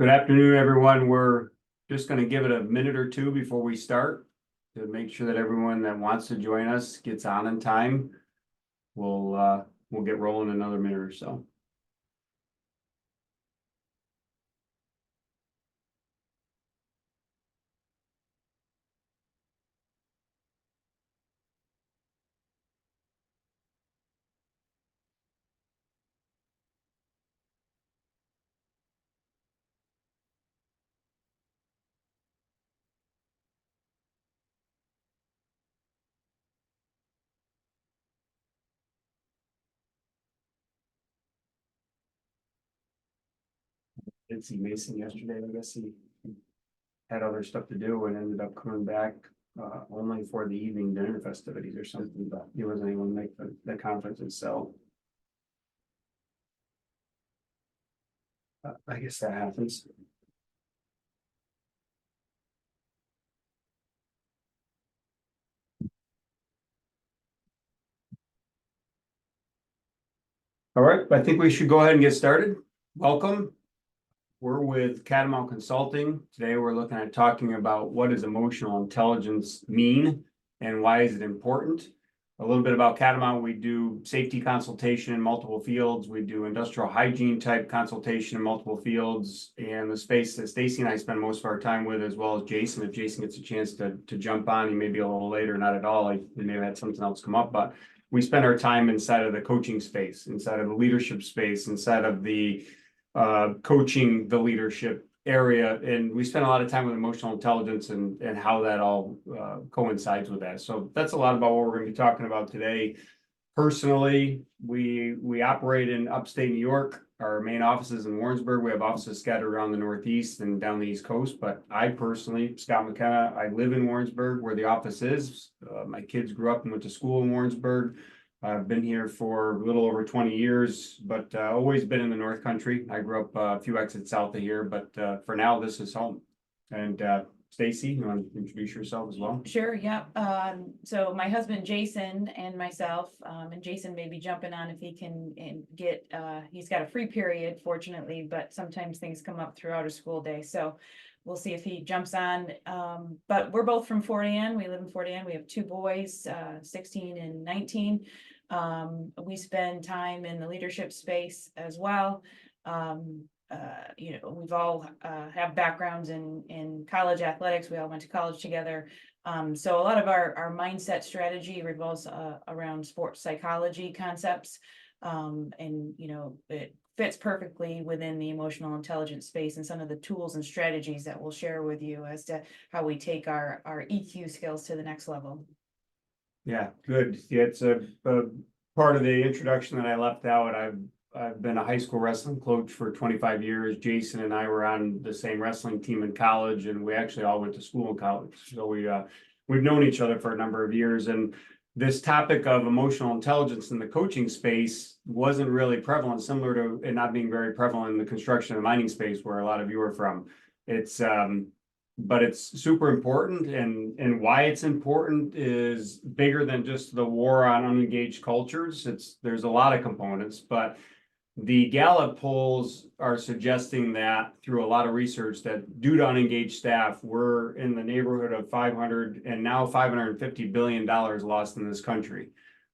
Good afternoon, everyone. We're just going to give it a minute or two before we start to make sure that everyone that wants to join us gets on in time. We'll get rolling in another minute or so. Did see Mason yesterday. I guess he had other stuff to do and ended up coming back only for the evening dinner festivities or something, but he wasn't able to make the conference itself. I guess that happens. All right, I think we should go ahead and get started. Welcome. We're with Catamount Consulting. Today we're looking at talking about what does emotional intelligence mean and why is it important. A little bit about Catamount. We do safety consultation in multiple fields. We do industrial hygiene type consultation in multiple fields, and the space that Stacy and I spend most of our time with, as well as Jason. If Jason gets a chance to jump on, he may be a little later, not at all. He may have had something else come up, but we spend our time inside of the coaching space, inside of the leadership space, inside of the coaching the leadership area, and we spend a lot of time with emotional intelligence and how that all coincides with that. So that's a lot about what we're going to be talking about today. Personally, we operate in upstate New York. Our main office is in Warrensburg. We have offices scattered around the Northeast and down the East Coast, but I personally, Scott McKenna, I live in Warrensburg where the office is. My kids grew up and went to school in Warrensburg. I've been here for a little over 20 years, but always been in the North Country. I grew up a few exits south of here, but for now, this is home. And Stacy, you want to introduce yourself as well? Sure, yeah. So my husband Jason and myself, and Jason may be jumping on if he can get, he's got a free period, fortunately, but sometimes things come up throughout a school day. So we'll see if he jumps on. But we're both from Fort Ann. We live in Fort Ann. We have two boys, 16 and 19. We spend time in the leadership space as well. We've all have backgrounds in college athletics. We all went to college together. So a lot of our mindset strategy revolves around sports psychology concepts. It fits perfectly within the emotional intelligence space and some of the tools and strategies that we'll share with you as to how we take our EQ skills to the next level. Yeah, good. Yeah, it's a part of the introduction that I left out. I've been a high school wrestling coach for 25 years. Jason and I were on the same wrestling team in college, and we actually all went to school in college. So we've known each other for a number of years. And this topic of emotional intelligence in the coaching space wasn't really prevalent, similar to it not being very prevalent in the construction and mining space where a lot of you are from. But it's super important, and why it's important is bigger than just the war on unengaged cultures. There's a lot of components, but the Gallup polls are suggesting that through a lot of research that due to unengaged staff, we're in the neighborhood of $500 and now $550 billion lost in this country.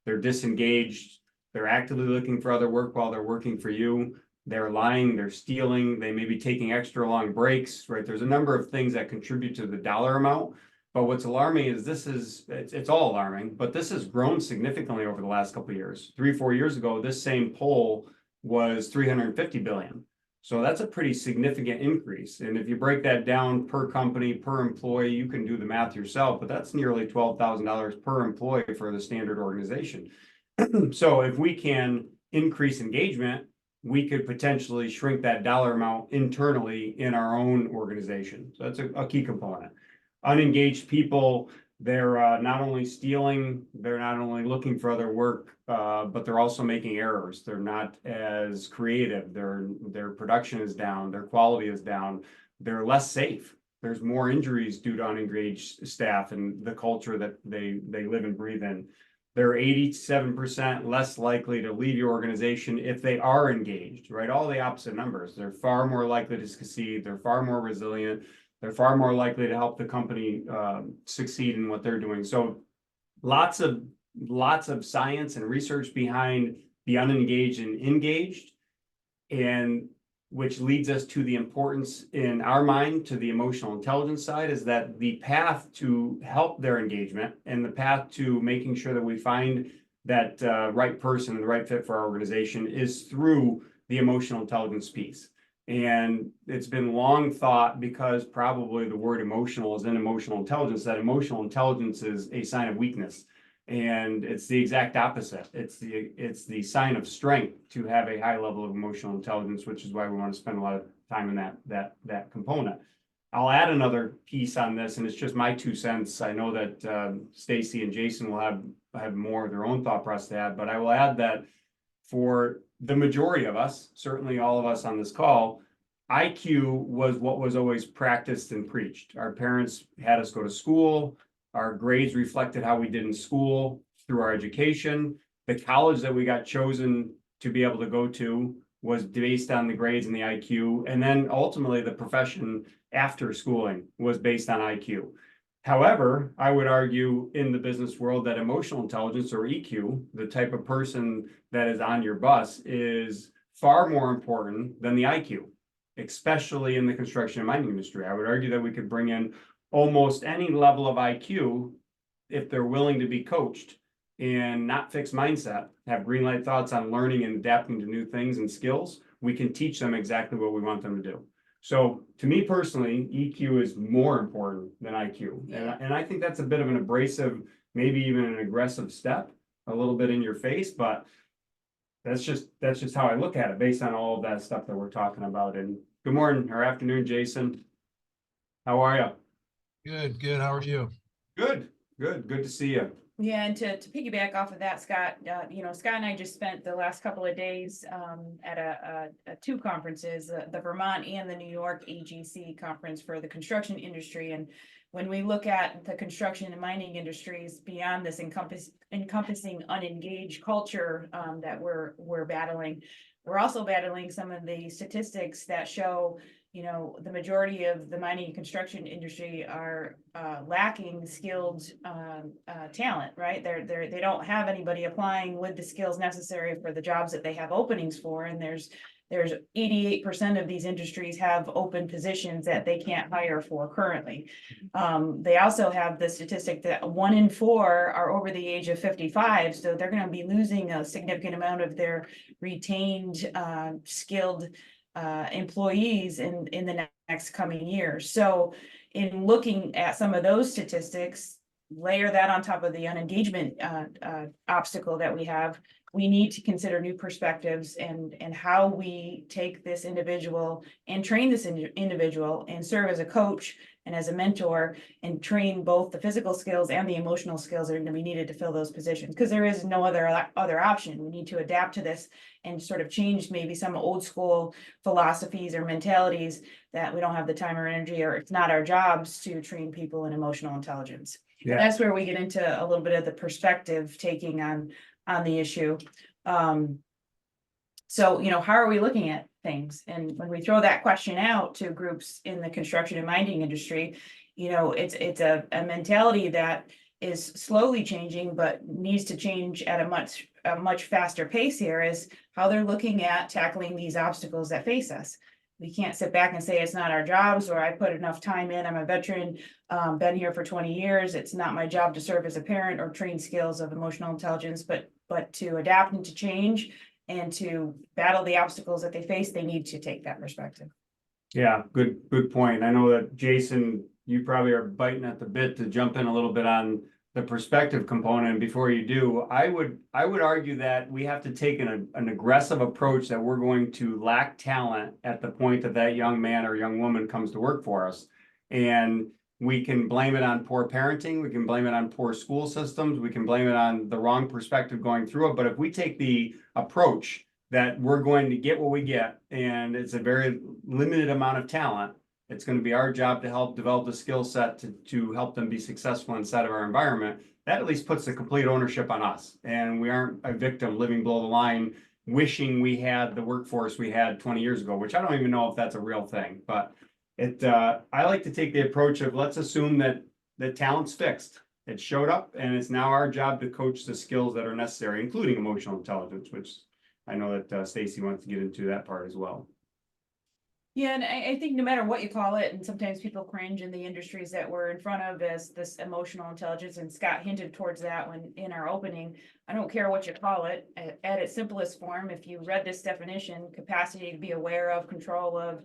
They're disengaged. They're actively looking for other work while they're working for you. They're lying, they're stealing, they may be taking extra long breaks, right? There's a number of things that contribute to the dollar amount. But what's alarming is it's all alarming, but this has grown significantly over the last couple of years. 3-4 years ago, this same poll was 350 billion. So that's a pretty significant increase. And if you break that down per company, per employee, you can do the math yourself, but that's nearly $12,000 per employee for the standard organization. So if we can increase engagement, we could potentially shrink that dollar amount internally in our own organization. So that's a key component. Unengaged people, they're not only stealing, they're not only looking for other work, but they're also making errors. They're not as creative. Their production is down. Their quality is down. They're less safe. There's more injuries due to unengaged staff and the culture that they live and breathe in. they're 87% less likely to leave your organization if they are engaged, right? All the opposite numbers. They're far more likely to succeed. They're far more resilient. They're far more likely to help the company succeed in what they're doing. So lots of science and research behind the unengaged and engaged, and which leads us to the importance in our mind to the emotional intelligence side, is that the path to help their engagement and the path to making sure that we find that right person and the right fit for our organization is through the emotional intelligence piece. And it's been long thought, because probably the word emotional is in emotional intelligence, that emotional intelligence is a sign of weakness. And it's the exact opposite. It's the sign of strength to have a high level of emotional intelligence, which is why we want to spend a lot of time in that component. I'll add another piece on this, and it's just my 2 cents. I know that Stacy and Jason will have more of their own thought process to add, but I will add that for the majority of us, certainly all of us on this call, IQ was what was always practiced and preached. Our parents had us go to school. Our grades reflected how we did in school through our education. The college that we got chosen to be able to go to was based on the grades and the IQ. And then ultimately the profession after schooling was based on IQ. However, I would argue in the business world that emotional intelligence, or EQ, the type of person that is on your bus, is far more important than the IQ, especially in the construction and mining industry. I would argue that we could bring in almost any level of IQ if they're willing to be coached and not fixed mindset, have green light thoughts on learning and adapting to new things and skills. We can teach them exactly what we want them to do. So to me personally, EQ is more important than IQ. And I think that's a bit of an abrasive, maybe even an aggressive step, a little bit in your face, but that's just how I look at it based on all of that stuff that we're talking about. And good morning or afternoon, Jason. How are you? Good. How are you? Good to see you. Yeah, and to piggyback off of that, Scott, Scott and I just spent the last couple of days at two conferences, the Vermont and the New York AGC conference for the construction industry. And when we look at the construction and mining industries beyond this encompassing unengaged culture that we're battling, we're also battling some of the statistics that show the majority of the mining and construction industry are lacking skilled talent, right? They don't have anybody applying with the skills necessary for the jobs that they have openings for. And there's 88% of these industries have open positions that they can't hire for currently. They also have the statistic that 1 in 4 are over the age of 55. So they're going to be losing a significant amount of their retained skilled employees in the next coming years. So in looking at some of those statistics, layer that on top of the unengagement obstacle that we have, we need to consider new perspectives and how we take this individual and train this individual and serve as a coach and as a mentor and train both the physical skills and the emotional skills that are going to be needed to fill those positions, because there is no other option. We need to adapt to this and sort of change maybe some old school philosophies or mentalities that we don't have the time or energy, or it's not our jobs to train people in emotional intelligence. Yeah. That's where we get into a little bit of the perspective taking on the issue. So, how are we looking at things? And when we throw that question out to groups in the construction and mining industry, it's a mentality that is slowly changing, but needs to change at a much faster pace here, is how they're looking at tackling these obstacles that face us. We can't sit back and say it's not our jobs, or I put enough time in, I'm a veteran, been here for 20 years. It's not my job to serve as a parent or train skills of emotional intelligence, but to adapt and to change and to battle the obstacles that they face, they need to take that perspective. Yeah, good point. I know that Jason, you probably are biting at the bit to jump in a little bit on the perspective component. And before you do, I would argue that we have to take an aggressive approach, that we're going to lack talent at the point that young man or young woman comes to work for us. And we can blame it on poor parenting. We can blame it on poor school systems. We can blame it on the wrong perspective going through it. But if we take the approach that we're going to get what we get, and it's a very limited amount of talent, It's going to be our job to help develop the skill set to help them be successful inside of our environment. That at least puts the complete ownership on us. And we aren't a victim living below the line, wishing we had the workforce we had 20 years ago, which I don't even know if that's a real thing. But I like to take the approach of, let's assume that the talent's fixed. It showed up, and it's now our job to coach the skills that are necessary, including emotional intelligence, which I know that Stacy wants to get into that part as well. Yeah, and I think no matter what you call it, and sometimes people cringe in the industries that we're in front of as this emotional intelligence, and Scott hinted towards that when in our opening. I don't care what you call it, at its simplest form, if you read this definition, capacity to be aware of, control of,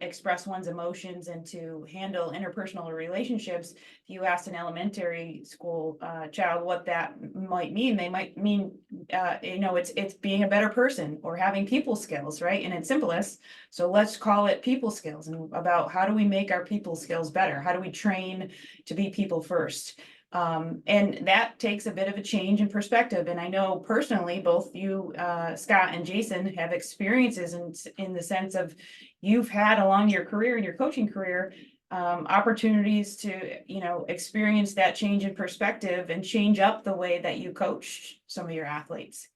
express one's emotions and to handle interpersonal relationships. If you asked an elementary school child what that might mean, they might mean, it's being a better person or having people skills, right? In its simplest. So let's call it people skills, and about how do we make our people skills better? How do we train to be people first? And that takes a bit of a change in perspective. And I know personally, both you, Scott and Jason, have experiences in the sense of you've had along your career and your coaching career, opportunities to, experience that change in perspective and change up the way that you coach some of your athletes.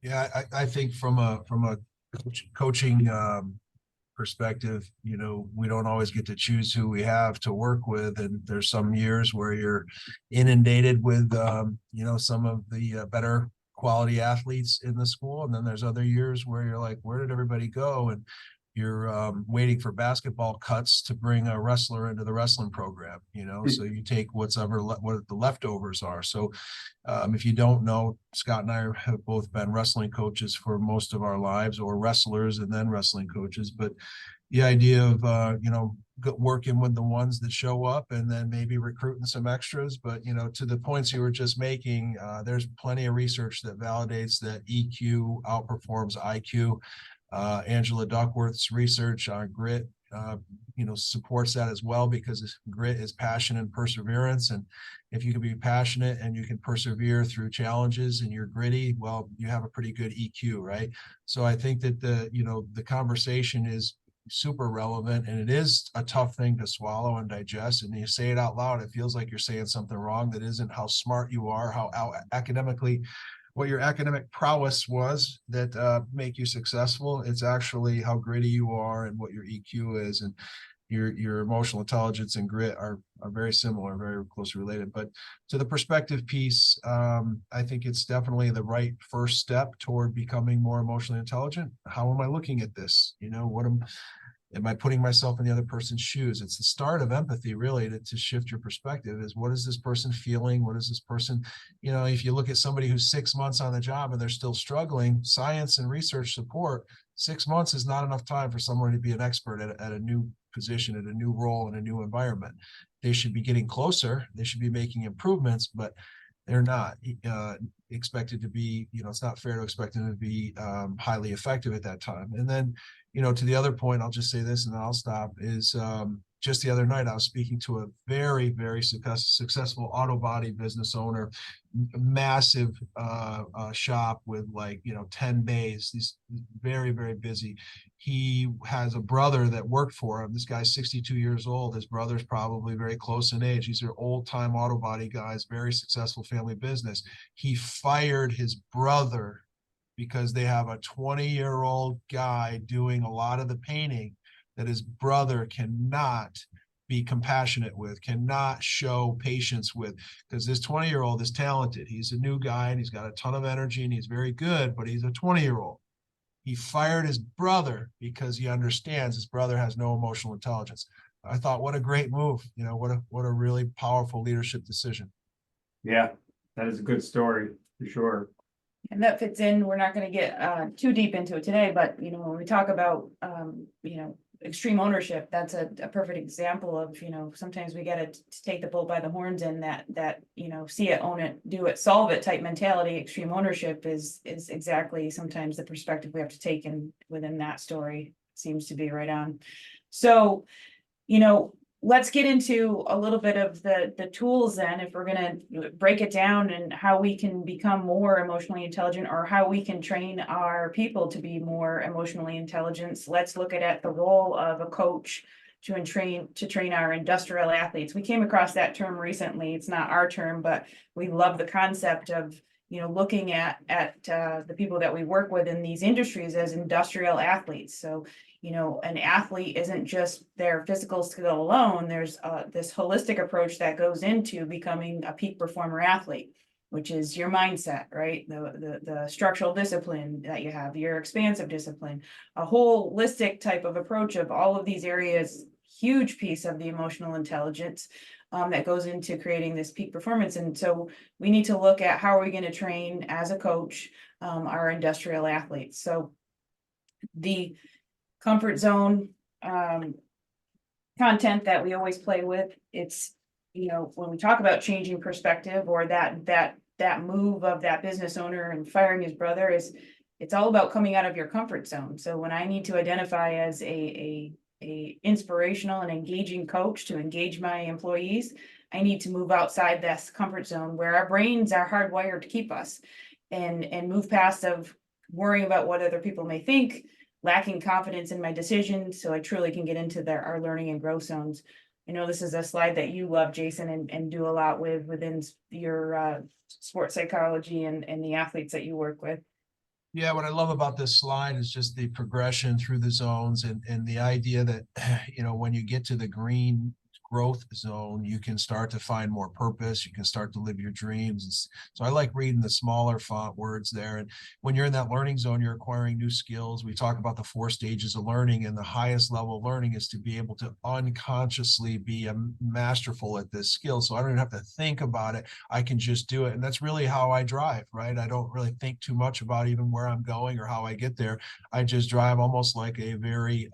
Yeah, I think from a coaching perspective, we don't always get to choose who we have to work with. And there's some years where you're inundated with, some of the better quality athletes in the school. And then there's other years where you're like, where did everybody go? And you're waiting for basketball cuts to bring a wrestler into the wrestling program, so you take what the leftovers are. So if you don't know, Scott and I have both been wrestling coaches for most of our lives, or wrestlers and then wrestling coaches. But the idea of, working with the ones that show up and then maybe recruiting some extras. But, to the points you were just making, there's plenty of research that validates that EQ outperforms IQ. Angela Duckworth's research on grit, supports that as well, because grit is passion and perseverance. And if you can be passionate and you can persevere through challenges and you're gritty, well, you have a pretty good EQ, right? So I think that the conversation is super relevant, and it is a tough thing to swallow and digest. And you say it out loud, it feels like you're saying something wrong that isn't how smart you are, how academically, what your academic prowess was that make you successful. It's actually how gritty you are and what your EQ is, and your emotional intelligence and grit are very similar, very closely related. But to the perspective piece, I think it's definitely the right first step toward becoming more emotionally intelligent. How am I looking at this? Am I putting myself in the other person's shoes? It's the start of empathy, really, to shift your perspective. Is what is this person feeling? What is this person, if you look at somebody who's 6 months on the job and they're still struggling, science and research support 6 months is not enough time for someone to be an expert at a new position, at a new role, in a new environment. They should be getting closer. They should be making improvements, but they're not expected to be, it's not fair to expect them to be highly effective at that time. And then, to the other point, I'll just say this and then I'll stop, is just the other night, I was speaking to a very, very successful auto body business owner, massive shop with 10 bays. He's very, very busy. He has a brother that worked for him. This guy's 62 years old. His brother's probably very close in age. These are old time auto body guys, very successful family business. He fired his brother because they have a 20-year-old guy doing a lot of the painting that his brother cannot be compassionate with, cannot show patience with, because this 20-year-old is talented. He's a new guy and he's got a ton of energy and he's very good, but he's a 20-year-old. He fired his brother because he understands his brother has no emotional intelligence. I thought, what a great move. What a really powerful leadership decision. Yeah, that is a good story for sure. And that fits in, we're not going to get too deep into it today, but when we talk about extreme ownership, that's a perfect example of, sometimes we got to take the bull by the horns, and that see it, own it, do it, solve it type mentality. Extreme ownership is exactly sometimes the perspective we have to take, and within that story seems to be right on. So let's get into a little bit of the tools then, if we're gonna break it down and how we can become more emotionally intelligent, or how we can train our people to be more emotionally intelligent. Let's look at the role of a coach to train our industrial athletes. We came across that term recently. It's not our term, but we love the concept of, looking at the people that we work with in these industries as industrial athletes. So, an athlete isn't just their physical skill alone. There's this holistic approach that goes into becoming a peak performer athlete, which is your mindset, right? The structural discipline that you have, your expansive discipline, a holistic type of approach of all of these areas, huge piece of the emotional intelligence that goes into creating this peak performance. And so we need to look at how are we going to train as a coach our industrial athletes. So the comfort zone content that we always play with, it's, when we talk about changing perspective, or that move of that business owner and firing his brother, it's all about coming out of your comfort zone. So when I need to identify as a inspirational and engaging coach to engage my employees, I need to move outside this comfort zone where our brains are hardwired to keep us, and move past of worrying about what other people may think, lacking confidence in my decisions, so I truly can get into our learning and growth zones. I know this is a slide that you love, Jason, and do a lot within your sports psychology and the athletes that you work with. Yeah, what I love about this slide is just the progression through the zones, and the idea that, when you get to the green growth zone, you can start to find more purpose. You can start to live your dreams. So I like reading the smaller font words there. And when you're in that learning zone, you're acquiring new skills. We talk about the 4 stages of learning, and the highest level of learning is to be able to unconsciously be masterful at this skill. So I don't even have to think about it. I can just do it. And that's really how I drive, right? I don't really think too much about even where I'm going or how I get there. I just drive almost like a very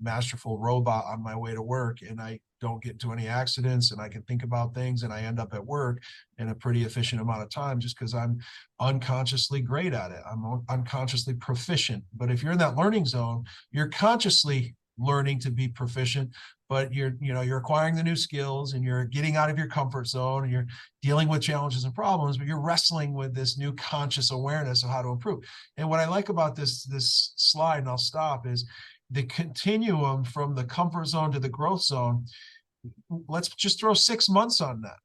masterful robot on my way to work, and I don't get into any accidents, and I can think about things, and I end up at work in a pretty efficient amount of time just because I'm unconsciously great at it. I'm unconsciously proficient. But if you're in that learning zone, you're consciously learning to be proficient, but you're acquiring the new skills, and you're getting out of your comfort zone, and you're dealing with challenges and problems, but you're wrestling with this new conscious awareness of how to improve. And what I like about this slide, and I'll stop, is the continuum from the comfort zone to the growth zone. Let's just throw 6 months on that.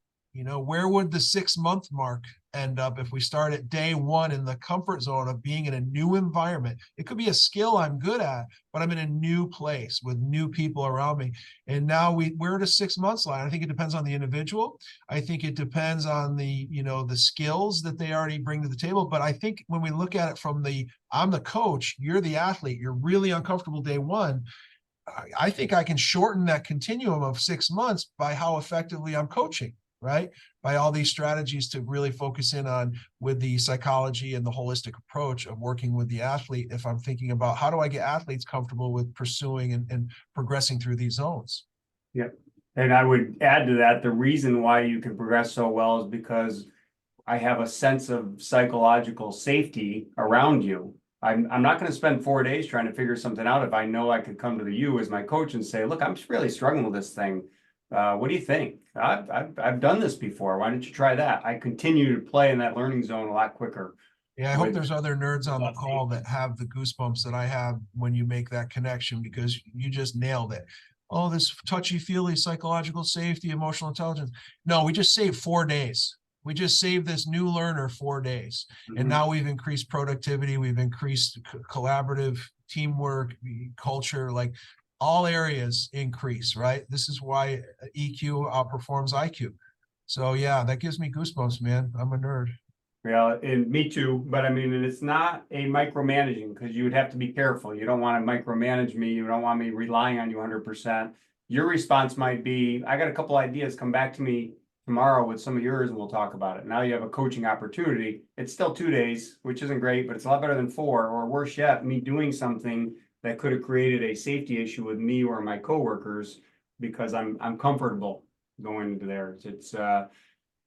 Where would the 6-month mark end up if we start at day 1 in the comfort zone of being in a new environment? It could be a skill I'm good at, but I'm in a new place with new people around me. And now we're at a 6 months line. I think it depends on the individual. I think it depends on the skills that they already bring to the table. But I think when we look at it from I'm the coach, you're the athlete, you're really uncomfortable day 1. I think I can shorten that continuum of 6 months by how effectively I'm coaching, right? By all these strategies to really focus in on with the psychology and the holistic approach of working with the athlete. If I'm thinking about how do I get athletes comfortable with pursuing and progressing through these zones? Yep. And I would add to that, the reason why you can progress so well is because I have a sense of psychological safety around you. I'm not going to spend 4 days trying to figure something out if I know I could come to you as my coach and say, look, I'm really struggling with this thing. What do you think? I've done this before. Why don't you try that? I continue to play in that learning zone a lot quicker. Yeah, I hope there's other nerds on the call that have the goosebumps that I have when you make that connection, because you just nailed it. Oh, this touchy-feely psychological safety, emotional intelligence. No, we just saved 4 days. We just saved this new learner 4 days. And now we've increased productivity. We've increased collaborative teamwork, culture, like all areas increase, right? This is why EQ outperforms IQ. So yeah, that gives me goosebumps, man. I'm a nerd. Yeah, and me too. But I mean, and it's not a micromanaging, because you would have to be careful. You don't want to micromanage me. You don't want me relying on you 100%. Your response might be, I got a couple ideas. Come back to me tomorrow with some of yours and we'll talk about it. Now you have a coaching opportunity. It's still 2 days, which isn't great, but it's a lot better than 4, or worse yet, me doing something that could have created a safety issue with me or my coworkers because I'm comfortable going into there. It's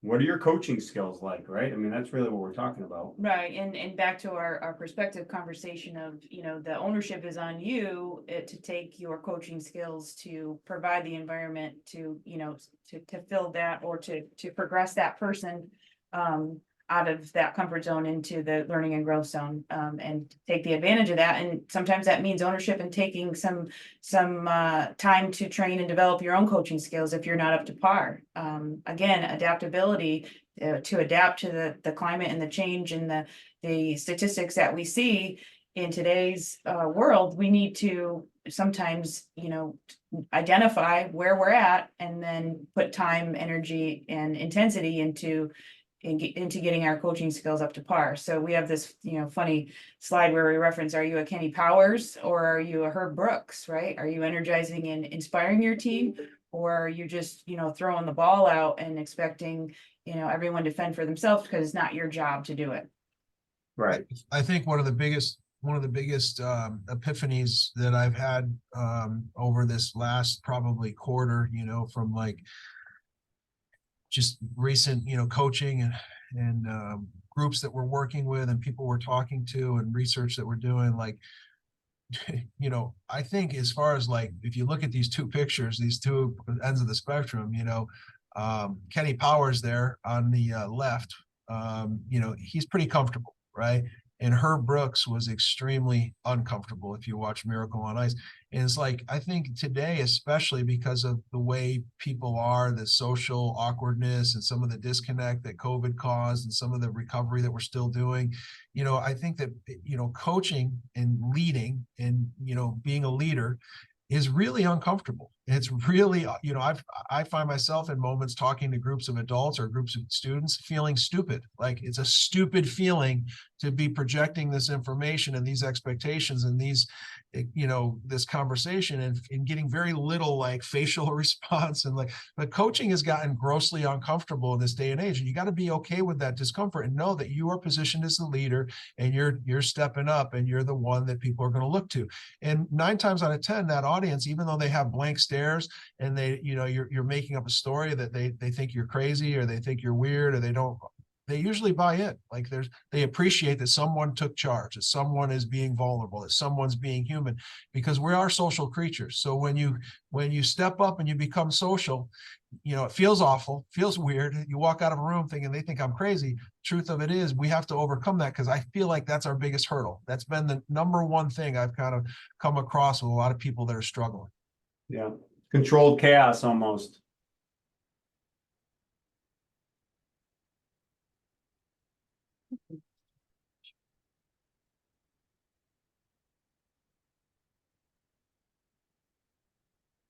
what are your coaching skills like, right? I mean, that's really what we're talking about. Right, and back to our perspective conversation of, you know, the ownership is on you to take your coaching skills to provide the environment to, you know, to fill that or to progress that person out of that comfort zone into the learning and growth zone, and take the advantage of that. And sometimes that means ownership and taking some time to train and develop your own coaching skills if you're not up to par. Again, adaptability, to adapt to the climate and the change and the statistics that we see in today's world. We need to sometimes, you know, identify where we're at and then put time, energy, and intensity into getting our coaching skills up to par. So we have this, you know, funny slide where we reference, are you a Kenny Powers or are you a Herb Brooks, right? Are you energizing and inspiring your team? Or are you just, you know, throwing the ball out and expecting, you know, everyone to fend for themselves because it's not your job to do it? Right. I think one of the biggest epiphanies that I've had over this last probably quarter, you know, from like just recent, you know, coaching and groups that we're working with and people we're talking to and research that we're doing, like, you know, I think as far as like, if you look at these two pictures, these two ends of the spectrum, you know, Kenny Powers there on the left, you know, he's pretty comfortable, right? And Herb Brooks was extremely uncomfortable if you watch Miracle on Ice. And it's like, I think today, especially because of the way people are, the social awkwardness and some of the disconnect that COVID caused and some of the recovery that we're still doing, you know, I think that, you know, coaching and leading and, you know, being a leader is really uncomfortable. It's really, you know, I find myself in moments talking to groups of adults or groups of students feeling stupid. Like it's a stupid feeling to be projecting this information and these expectations and these, you know, this conversation and getting very little like facial response. And like, but coaching has gotten grossly uncomfortable in this day and age. And you got to be okay with that discomfort and know that you are positioned as the leader and you're stepping up and you're the one that people are going to look to. And 9 times out of 10, that audience, even though they have blank stares and they, you know, you're making up a story that they think you're crazy or they think you're weird or they usually buy in. Like they appreciate that someone took charge, that someone is being vulnerable, that someone's being human, because we are social creatures. So when you step up and you become social, you know, it feels awful, feels weird. You walk out of a room thinking they think I'm crazy. Truth of it is we have to overcome that, because I feel like that's our biggest hurdle. That's been the number one thing I've kind of come across with a lot of people that are struggling. Yeah. Controlled chaos almost.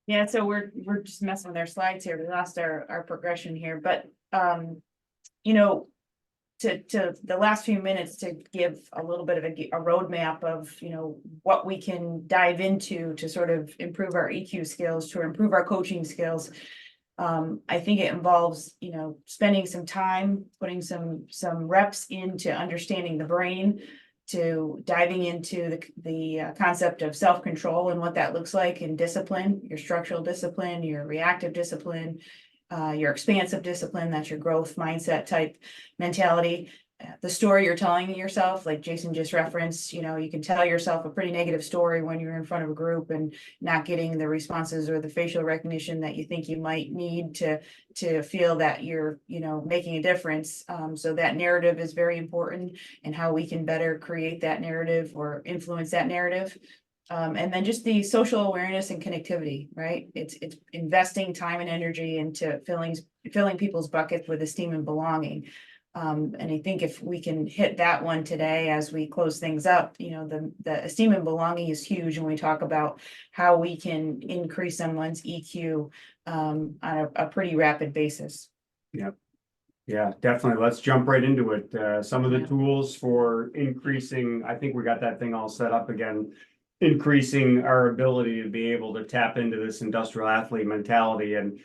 Yeah, so we're just messing with our slides here. We lost our progression here, but you know, to the last few minutes to give a little bit of a roadmap of, you know, what we can dive into to sort of improve our EQ skills, to improve our coaching skills. I think it involves, you know, spending some time, putting some reps into understanding the brain, to diving into the concept of self-control and what that looks like in discipline, your structural discipline, your reactive discipline, your expansive discipline, that's your growth mindset type mentality. The story you're telling yourself, like Jason just referenced, you know, you can tell yourself a pretty negative story when you're in front of a group and not getting the responses or the facial recognition that you think you might need to feel that you're, you know, making a difference. So that narrative is very important, and how we can better create that narrative or influence that narrative. And then just the social awareness and connectivity, right? It's investing time and energy into filling people's buckets with esteem and belonging. And I think if we can hit that one today as we close things up, you know, the esteem and belonging is huge when we talk about how we can increase someone's EQ on a pretty rapid basis. Yep. Yeah, definitely. Let's jump right into it. Some of the Yeah. tools for increasing, I think we got that thing all set up again, increasing our ability to be able to tap into this industrial athlete mentality. And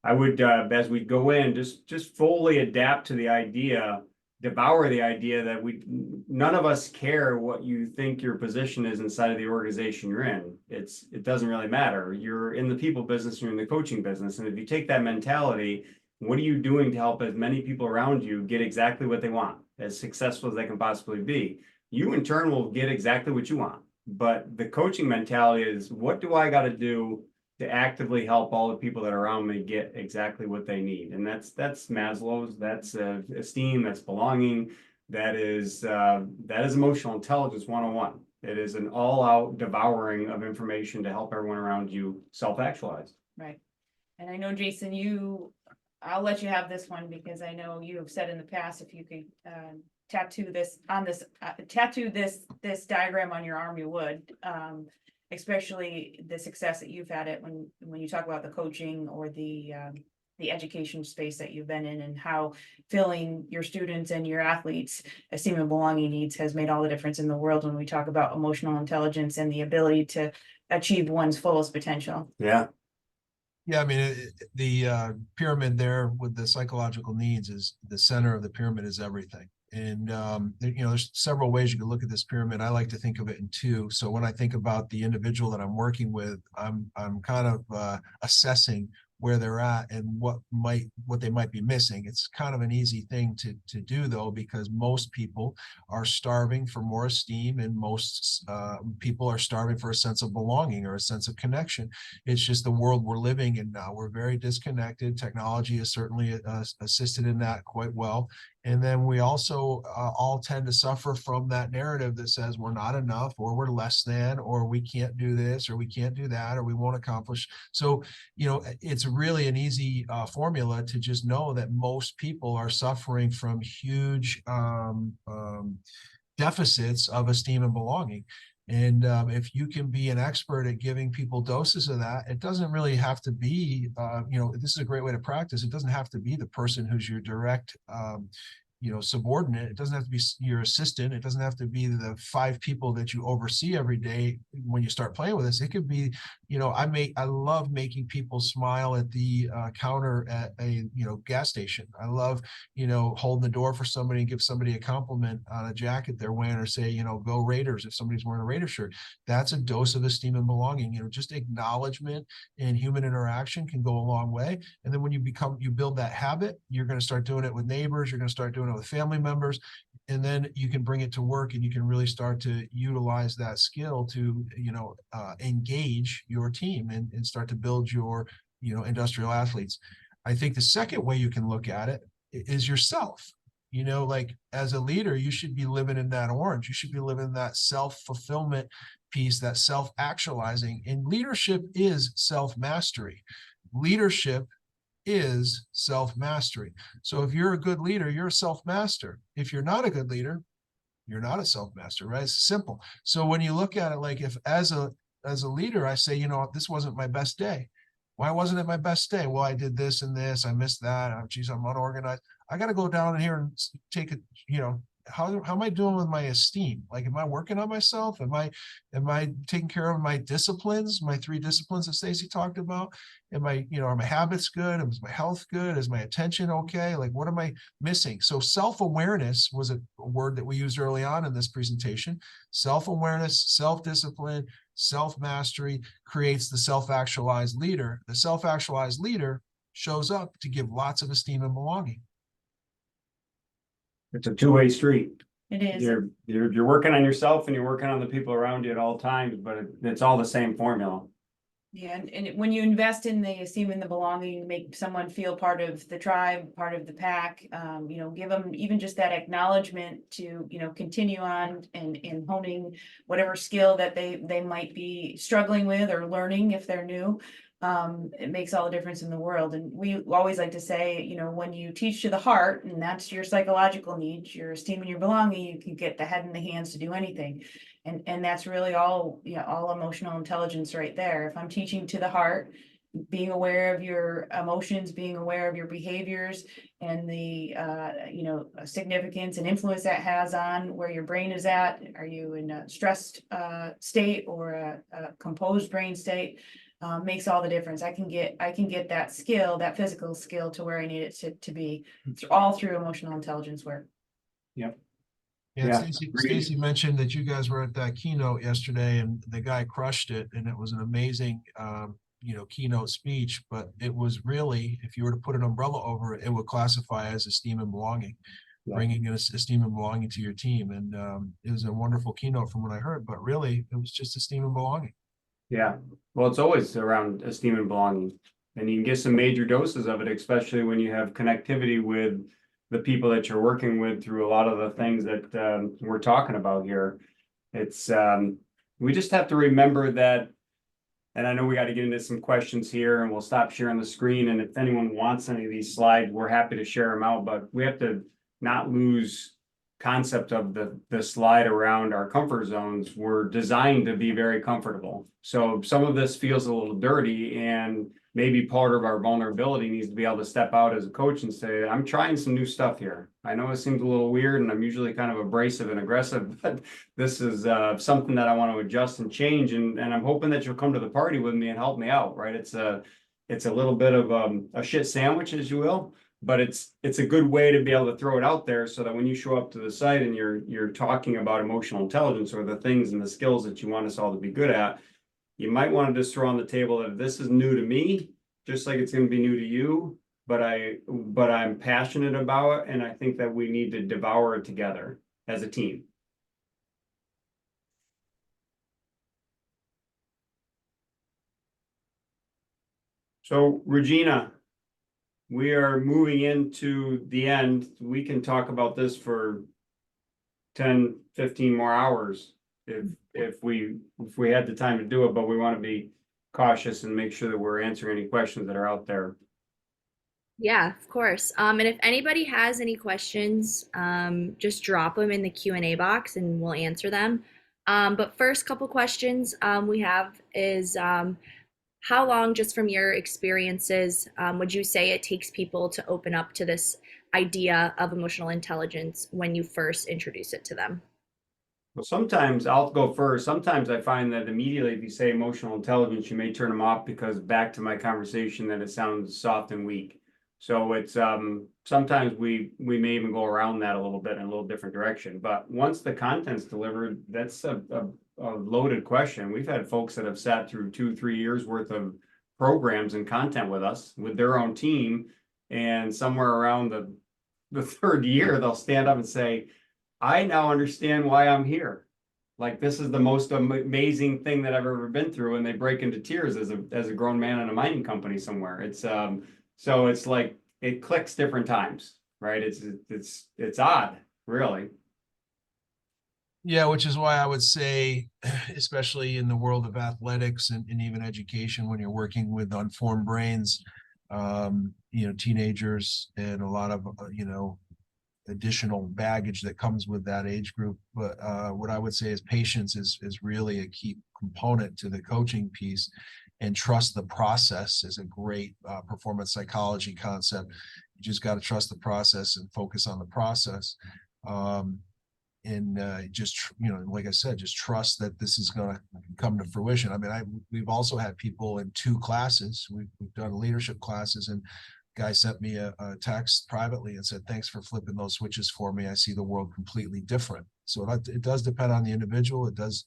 I would, as we go in, just fully adapt to the idea, devour the idea that none of us care what you think your position is inside of the organization you're in. It doesn't really matter. You're in the people business, you're in the coaching business. And if you take that mentality, What are you doing to help as many people around you get exactly what they want, as successful as they can possibly be? You in turn will get exactly what you want. But the coaching mentality is, what do I got to do to actively help all the people that are around me get exactly what they need? And that's Maslow's, that's esteem, that's belonging, that is emotional intelligence 101. It is an all-out devouring of information to help everyone around you self-actualize. Right. And I know, Jason, I'll let you have this one because I know you have said in the past, if you could tattoo this diagram on your arm, you would. Especially the success that you've had it when you talk about the coaching or the education space that you've been in, and how filling your students and your athletes' esteem and belonging needs has made all the difference in the world when we talk about emotional intelligence and the ability to achieve one's fullest potential. Yeah. Yeah, I mean, the pyramid there with the psychological needs is the center of the pyramid is everything. And, there's several ways you can look at this pyramid. I like to think of it in two. So when I think about the individual that I'm working with, I'm kind of assessing where they're at and what they might be missing. It's kind of an easy thing to do, though, because most people are starving for more esteem, and most people are starving for a sense of belonging or a sense of connection. It's just the world we're living in now. We're very disconnected. Technology has certainly assisted in that quite well. And then we also all tend to suffer from that narrative that says we're not enough, or we're less than, or we can't do this, or we can't do that, or we won't accomplish. So, it's really an easy formula to just know that most people are suffering from huge deficits of esteem and belonging. And if you can be an expert at giving people doses of that, it doesn't really have to be, this is a great way to practice. It doesn't have to be the person who's your direct, subordinate. It doesn't have to be your assistant. It doesn't have to be the 5 people that you oversee every day when you start playing with this. It could be, I love making people smile at the counter at a, gas station. I love, holding the door for somebody and give somebody a compliment on a jacket they're wearing, or say, go Raiders if somebody's wearing a Raider shirt. That's a dose of esteem and belonging. Just acknowledgement and human interaction can go a long way. And then when you build that habit, you're going to start doing it with neighbors. You're going to start doing it with family members, and then you can bring it to work, and you can really start to utilize that skill to engage your team and start to build your industrial athletes. I think the second way you can look at it is yourself. Like as a leader, you should be living in that orange. You should be living in that self-fulfillment piece, that self-actualizing. And leadership is self-mastery. Leadership is self-mastery. So if you're a good leader, you're a self-master. If you're not a good leader, you're not a self-master, right? It's simple. So when you look at it, like if as a leader, I say, this wasn't my best day. Why wasn't it my best day? Well, I did this and this, I missed that. Oh, geez, I'm unorganized. I got to go down in here and take it, how am I doing with my esteem? Like, am I working on myself? Am I taking care of my disciplines, my 3 disciplines that Stacy talked about? Are my habits good? Is my health good? Is my attention okay? Like, what am I missing? So self-awareness was a word that we used early on in this presentation. Self-awareness, self-discipline, self-mastery creates the self-actualized leader. The self-actualized leader shows up to give lots of esteem and belonging. It's a 2-way street. It is. You're working on yourself and you're working on the people around you at all times, but it's all the same formula. Yeah, and when you invest in the esteem and the belonging, make someone feel part of the tribe, part of the pack, give them even just that acknowledgement to, continue on and honing whatever skill that they might be struggling with or learning if they're new. It makes all the difference in the world. And we always like to say, when you teach to the heart, and that's your psychological needs, your esteem and your belonging, you can get the head and the hands to do anything. And that's really all emotional intelligence right there. If I'm teaching to the heart, being aware of your emotions, being aware of your behaviors, and the significance and influence that has on where your brain is at. Are you in a stressed state or a composed brain state? Makes all the difference. I can get that skill, that physical skill, to where I need it to be. It's all through emotional intelligence work. Yep. Yeah, Stacy mentioned that you guys were at that keynote yesterday, and the guy crushed it, and it was an amazing keynote speech, but it was really, if you were to put an umbrella over it, it would classify as esteem and belonging, Yeah. bringing in esteem and belonging to your team. And it was a wonderful keynote from what I heard, but really it was just esteem and belonging. Yeah, well, it's always around esteem and belonging, and you can get some major doses of it, especially when you have connectivity with the people that you're working with through a lot of the things that we're talking about here. It's we just have to remember that, and I know we got to get into some questions here, and we'll stop sharing the screen. And if anyone wants any of these slides, we're happy to share them out, but we have to not lose concept of the slide around our comfort zones. Were designed to be very comfortable. So some of this feels a little dirty, and maybe part of our vulnerability needs to be able to step out as a coach and say, I'm trying some new stuff here. I know it seems a little weird, and I'm usually kind of abrasive and aggressive, but this is something that I want to adjust and change. And I'm hoping that you'll come to the party with me and help me out, right? It's a little bit of a shit sandwich, as you will. But it's a good way to be able to throw it out there so that when you show up to the site and you're talking about emotional intelligence or the things and the skills that you want us all to be good at, you might want to just throw on the table that this is new to me, just like it's going to be new to you, but I'm passionate about it, and I think that we need to devour it together as a team. So, Regina, we are moving into the end. We can talk about this for 10, 15 more hours if we had the time to do it, but we want to be cautious and make sure that we're answering any questions that are out there. Yeah, of course. And if anybody has any questions, just drop them in the Q&A box and we'll answer them. But first couple questions we have is how long, just from your experiences, would you say it takes people to open up to this idea of emotional intelligence when you first introduce it to them? Well, sometimes I'll go first. Sometimes I find that immediately if you say emotional intelligence, you may turn them off because back to my conversation that it sounds soft and weak. So it's sometimes we may even go around that a little bit in a little different direction. But once the content's delivered, that's a loaded question. We've had folks that have sat through 2-3 years worth of programs and content with us with their own team, and somewhere around the third year they'll stand up and say, I now understand why I'm here. Like, this is the most amazing thing that I've ever been through, and they break into tears as a grown man in a mining company somewhere. It's so it's like it clicks different times, right? It's odd, really. Yeah, which is why I would say, especially in the world of athletics and even education, when you're working with unformed brains, teenagers and a lot of, additional baggage that comes with that age group. But what I would say is patience is really a key component to the coaching piece, and trust the process is a great performance psychology concept. You just got to trust the process and focus on the process. Like I said, just trust that this is going to come to fruition. I mean, we've also had people in 2 classes. We've done leadership classes, and guy sent me a text privately and said, thanks for flipping those switches for me. I see the world completely different. So it does depend on the individual. It does,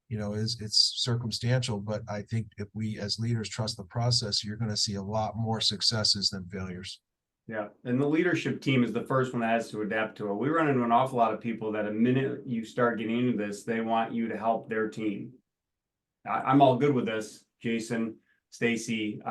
it's circumstantial, but I think if we as leaders trust the process, you're going to see a lot more successes than failures. Yeah, and the leadership team is the first one that has to adapt to it. We run into an awful lot of people that a minute you start getting into this, they want you to help their team. I'm all good with this, Jason, Stacy.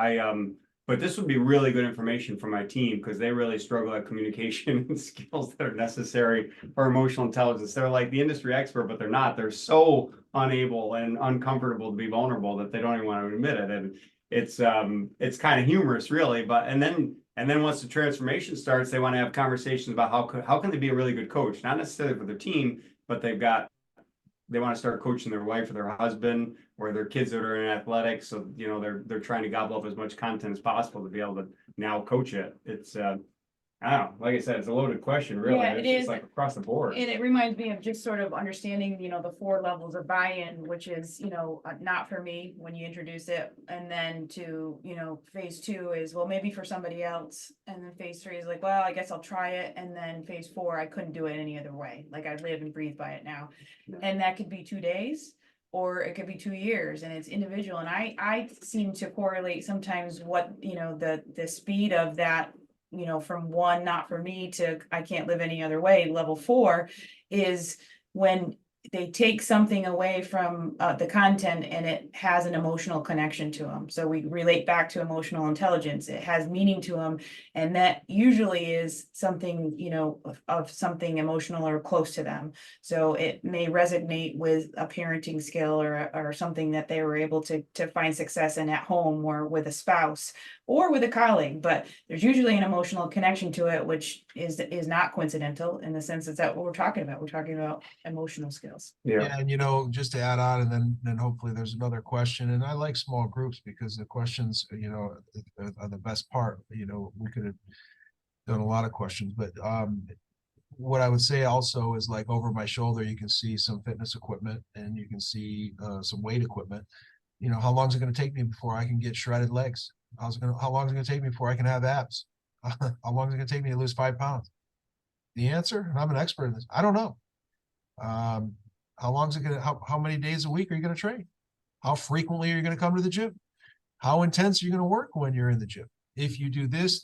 But this would be really good information for my team because they really struggle at communication and skills that are necessary for emotional intelligence. They're like the industry expert, but they're not. They're so unable and uncomfortable to be vulnerable that they don't even want to admit it. And it's kind of humorous, really. But and then once the transformation starts, they want to have conversations about how can they be a really good coach, not necessarily for their team, but they want to start coaching their wife or their husband or their kids that are in athletics. So, they're trying to gobble up as much content as possible to be able to now coach it. It's, I don't know, like I said, it's a loaded question, really. Yeah, it's it just is. like across the board. And it reminds me of just sort of understanding, the 4 levels of buy-in, which is, not for me when you introduce it. And then to, phase 2 is, well, maybe for somebody else. And then phase 3 is like, well, I guess I'll try it. And then phase 4, I couldn't do it any other way. Like, I live and breathe by it now. Yeah. And that could be 2 days. or it could be 2 years, and it's individual. And I seem to correlate sometimes what, the speed of that, from 1, not for me, to I can't live any other way, level 4, is when they take something away from the content and it has an emotional connection to them. So we relate back to emotional intelligence. It has meaning to them. And that usually is something, of something emotional or close to them. So it may resonate with a parenting skill or something that they were able to find success in at home or with a spouse or with a colleague. But there's usually an emotional connection to it, which is not coincidental in the sense that what we're talking about. We're talking about emotional skills. Yeah, and just to add on, and then hopefully there's another question. And I like small groups because the questions, are the best part. We could have done a lot of questions, but what I would say also is, like, over my shoulder, you can see some fitness equipment and you can see some weight equipment. How long is it going to take me before I can get shredded legs? How long is it going to take me before I can have abs? How long is it going to take me to lose 5 pounds? The answer, and I'm an expert in this, I don't know. How long is it going to, how many days a week are you going to train? How frequently are you going to come to the gym? How intense are you going to work when you're in the gym? If you do this,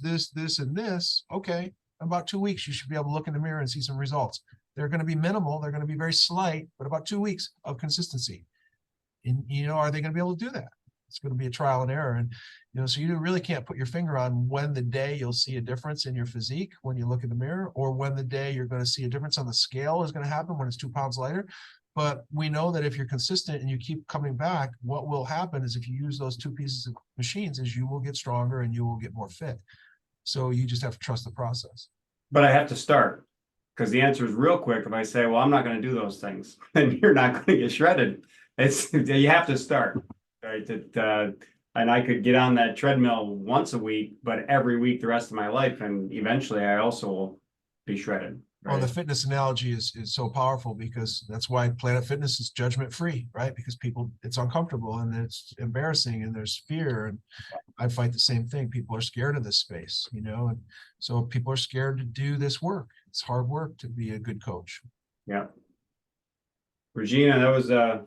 and this, okay, in about 2 weeks, you should be able to look in the mirror and see some results. They're going to be minimal. They're going to be very slight, but about 2 weeks of consistency. And, are they going to be able to do that? It's going to be a trial and error. And, so you really can't put your finger on when the day you'll see a difference in your physique when you look in the mirror, or when the day you're going to see a difference on the scale is going to happen when it's 2 pounds lighter. But we know that if you're consistent and you keep coming back, what will happen is, if you use those 2 pieces of machines, is you will get stronger and you will get more fit. So you just have to trust the process. But I have to start, because the answer is real quick. If I say, well, I'm not going to do those things, then you're not going to get shredded. You have to start, right? And I could get on that treadmill once a week, but every week the rest of my life, and eventually I also will be shredded. Well, the fitness analogy is so powerful, because that's why Planet Fitness is judgment free, right? Because people, it's uncomfortable and it's embarrassing and there's fear. And I fight the same thing. People are scared of this space, and so people are scared to do this work. It's hard work to be a good coach. Yeah. Regina, that was a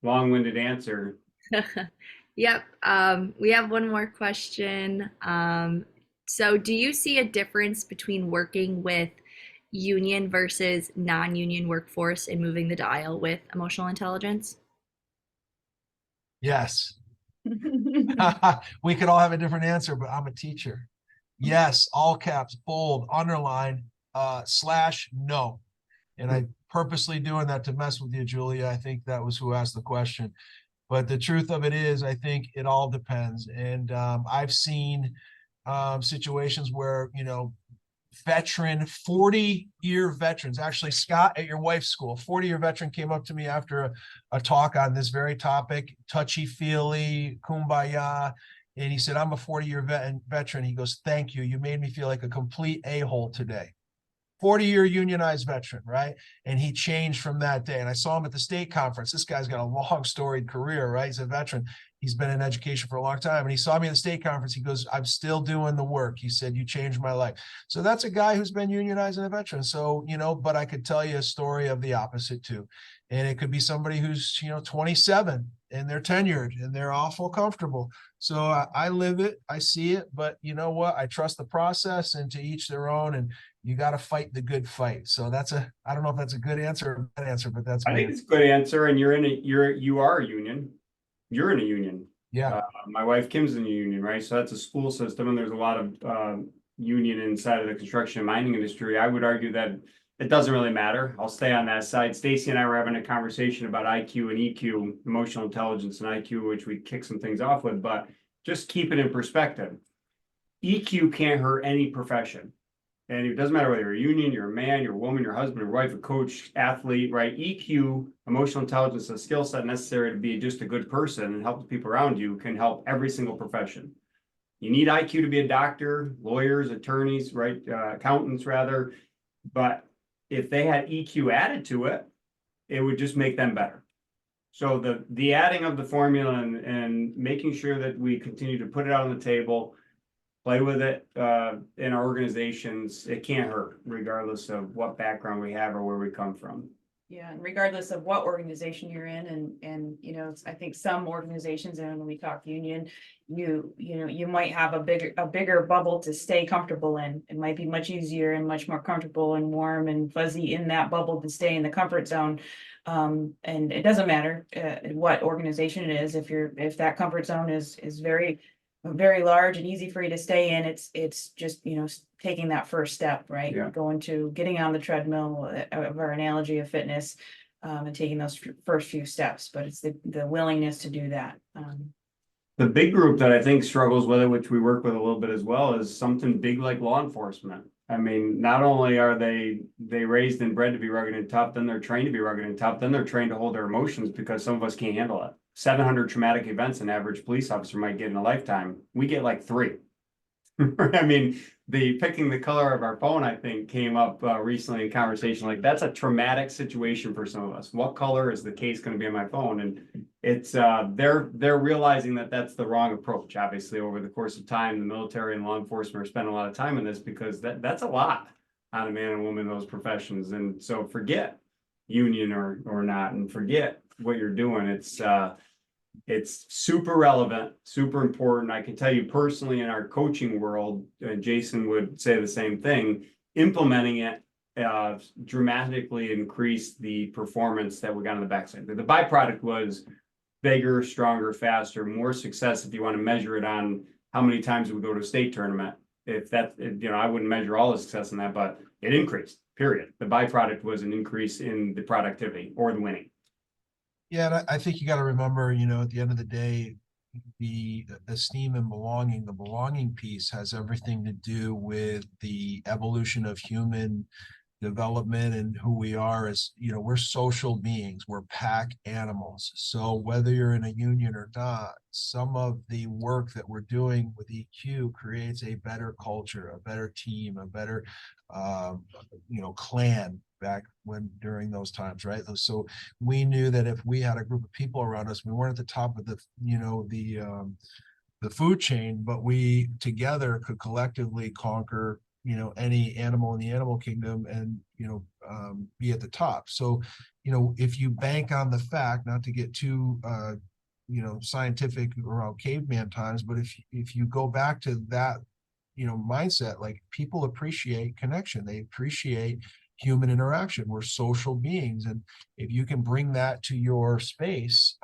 long-winded answer. Yep. We have one more question. So do you see a difference between working with union versus non-union workforce and moving the dial with emotional intelligence? Yes. We could all have a different answer, but I'm a teacher. Yes, all caps, bold, underline, / no. And I purposely doing that to mess with you, Julia. I think that was who asked the question. But the truth of it is, I think it all depends. And I've seen situations where, veteran, 40-year veterans, actually Scott at your wife's school, 40-year veteran came up to me after a talk on this very topic, touchy-feely, kumbaya. And he said, I'm a 40-year veteran. He goes, thank you. You made me feel like a complete a-hole today. 40-year unionized veteran, right? And he changed from that day. And I saw him at the state conference. This guy's got a long storied career, right? He's a veteran. He's been in education for a long time. And he saw me at the state conference. He goes, I'm still doing the work. He said, you changed my life. So that's a guy who's been unionized and a veteran. So, but I could tell you a story of the opposite too. And it could be somebody who's, 27 and they're tenured and they're awful comfortable. So I live it, I see it, but you know what? I trust the process, and to each their own, and you got to fight the good fight. So I don't know if that's a good answer or a bad answer, but that's I think it's a good answer. And you are a union. You're in a union. Yeah. My wife Kim's in a union, right? So that's a school system, and there's a lot of union inside of the construction and mining industry. I would argue that it doesn't really matter. I'll stay on that side. Stacy and I were having a conversation about IQ and EQ, emotional intelligence and IQ, which we kick some things off with, but just keep it in perspective. EQ can't hurt any profession. And it doesn't matter whether you're a union, you're a man, you're a woman, your husband, your wife, a coach, athlete, right? EQ, emotional intelligence, a skill set necessary to be just a good person and help the people around you, can help every single profession. You need IQ to be a doctor, lawyers, attorneys, right? Accountants rather. But if they had EQ added to it, it would just make them better. So the adding of the formula and making sure that we continue to put it out on the table, play with it in our organizations, it can't hurt, regardless of what background we have or where we come from. Yeah, and regardless of what organization you're in, and, you know, I think some organizations, and when we talk union, you know, you might have a bigger bubble to stay comfortable in. It might be much easier and much more comfortable and warm and fuzzy in that bubble to stay in the comfort zone. And it doesn't matter, what organization it is, if that comfort zone is very large and easy for you to stay in, it's just, you know, taking that first step, right? Yeah. Getting on the treadmill of our analogy of fitness, and taking those first few steps, but it's the willingness to do that. The big group that I think struggles with it, which we work with a little bit as well, is something big like law enforcement. I mean, not only are they raised and bred to be rugged and tough, then they're trained to be rugged and tough, then they're trained to hold their emotions because some of us can't handle it. 700 traumatic events an average police officer might get in a lifetime. We get like 3. I mean, picking the color of our phone, I think, came up recently in conversation. Like, that's a traumatic situation for some of us. What color is the case going to be on my phone? And it's they're realizing that that's the wrong approach. Obviously, over the course of time, the military and law enforcement are spending a lot of time in this because that's a lot on a man and woman in those professions. And so forget union or not, and forget what you're doing. It's super relevant, super important. I can tell you personally, in our coaching world, Jason would say the same thing. Implementing it dramatically increased the performance that we got on the backside. The byproduct was bigger, stronger, faster, more success if you want to measure it on how many times we go to a state tournament. If that, you know, I wouldn't measure all the success in that, but it increased, period. The byproduct was an increase in the productivity or the winning. Yeah, and I think you got to remember, you know, at the end of the day, the esteem and belonging, the belonging piece has everything to do with the evolution of human development and who we are. As you know, we're social beings, we're pack animals. So whether you're in a union or not, some of the work that we're doing with EQ creates a better culture, a better team, a better you know, clan back during those times, right? So we knew that if we had a group of people around us, we weren't at the top of the, you know, the food chain, but we together could collectively conquer, you know, any animal in the animal kingdom and, you know, be at the top. So, you know, if you bank on the fact, not to get too you know, scientific around caveman times, but if you go back to that, you know, mindset, like, people appreciate connection, they appreciate human interaction. We're social beings, and if you can bring that to your space,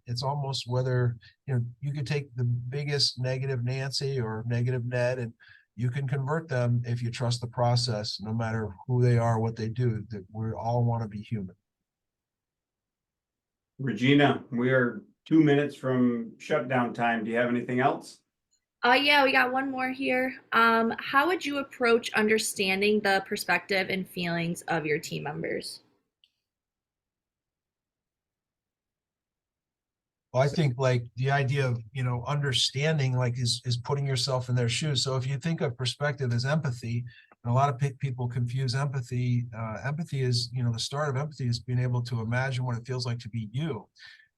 it's almost whether, you know, you could take the biggest negative Nancy or negative Ned, and you can convert them if you trust the process, no matter who they are, what they do. That we all want to be human. Regina, we are 2 minutes from shutdown time. Do you have anything else? Yeah, we got one more here. How would you approach understanding the perspective and feelings of your team members? Well, I think, like, the idea of, you know, understanding, like, is putting yourself in their shoes. So if you think of perspective as empathy, and a lot of people confuse empathy. Empathy is, you know, the start of empathy is being able to imagine what it feels like to be you.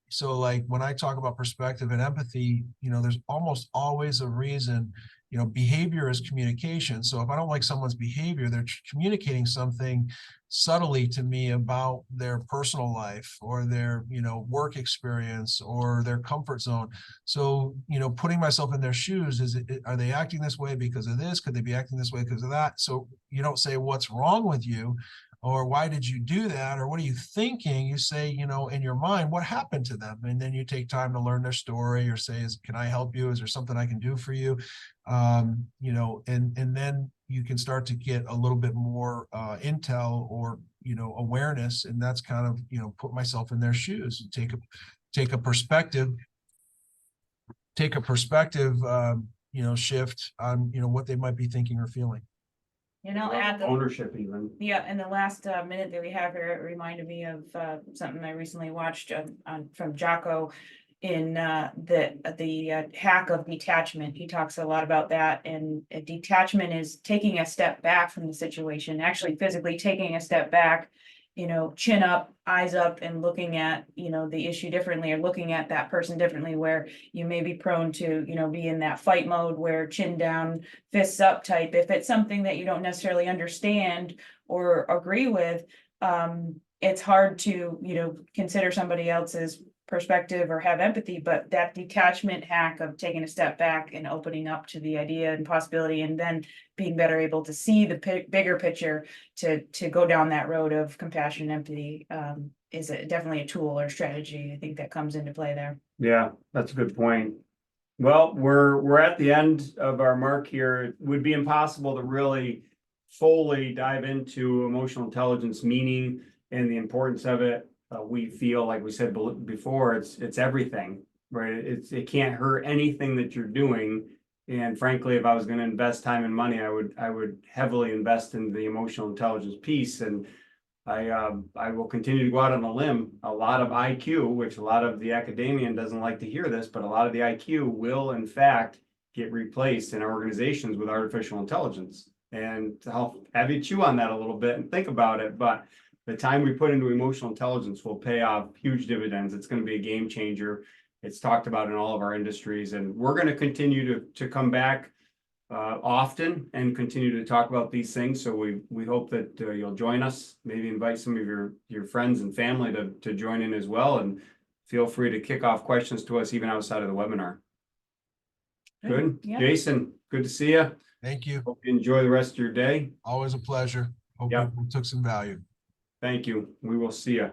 So, like, when I talk about perspective and empathy, you know, there's almost always a reason. You know, behavior is communication. So if I don't like someone's behavior, they're communicating something subtly to me about their personal life or their, you know, work experience or their comfort zone. So, you know, putting myself in their shoes, are they acting this way because of this? Could they be acting this way because of that? So you don't say what's wrong with you, or why did you do that, or what are you thinking? You say, you know, in your mind, what happened to them? And then you take time to learn their story, or say, can I help you? Is there something I can do for you? You know, and then you can start to get a little bit more intel, or, you know, awareness. And that's kind of, you know, put myself in their shoes and take a perspective, you know, shift on, you know, what they might be thinking or feeling. You know, at the Ownership even. Yeah, in the last minute that we have here, it reminded me of something I recently watched from Jocko in the hack of detachment. He talks a lot about that, and detachment is taking a step back from the situation, actually physically taking a step back, you know, chin up, eyes up, and looking at, you know, the issue differently, or looking at that person differently, where you may be prone to, you know, be in that fight mode where chin down, fists up type. If it's something that you don't necessarily understand or agree with, it's hard to, consider somebody else's perspective or have empathy, but that detachment hack of taking a step back and opening up to the idea and possibility, and then being better able to see the bigger picture to go down that road of compassion and empathy, is definitely a tool or strategy, I think, that comes into play there. Yeah, that's a good point. Well, we're at the end of our mark here. It would be impossible to really fully dive into emotional intelligence meaning and the importance of it. We feel, like we said before, it's everything, right? It can't hurt anything that you're doing. And frankly, if I was going to invest time and money, I would heavily invest in the emotional intelligence piece. And I will continue to go out on a limb. A lot of IQ, which a lot of the academia doesn't like to hear this, but a lot of the IQ will in fact get replaced in organizations with artificial intelligence. And I'll have you chew on that a little bit and think about it. But the time we put into emotional intelligence will pay off huge dividends. It's going to be a game changer. It's talked about in all of our industries, and we're going to continue to come back often and continue to talk about these things. So we hope that you'll join us, maybe invite some of your friends and family to join in as well, and feel free to kick off questions to us even outside of the webinar. Good. Yeah. Jason, good to see you. Thank you. Hope you enjoy the rest of your day. Always a pleasure. Hope Yep. you took some value. Thank you. We will see you.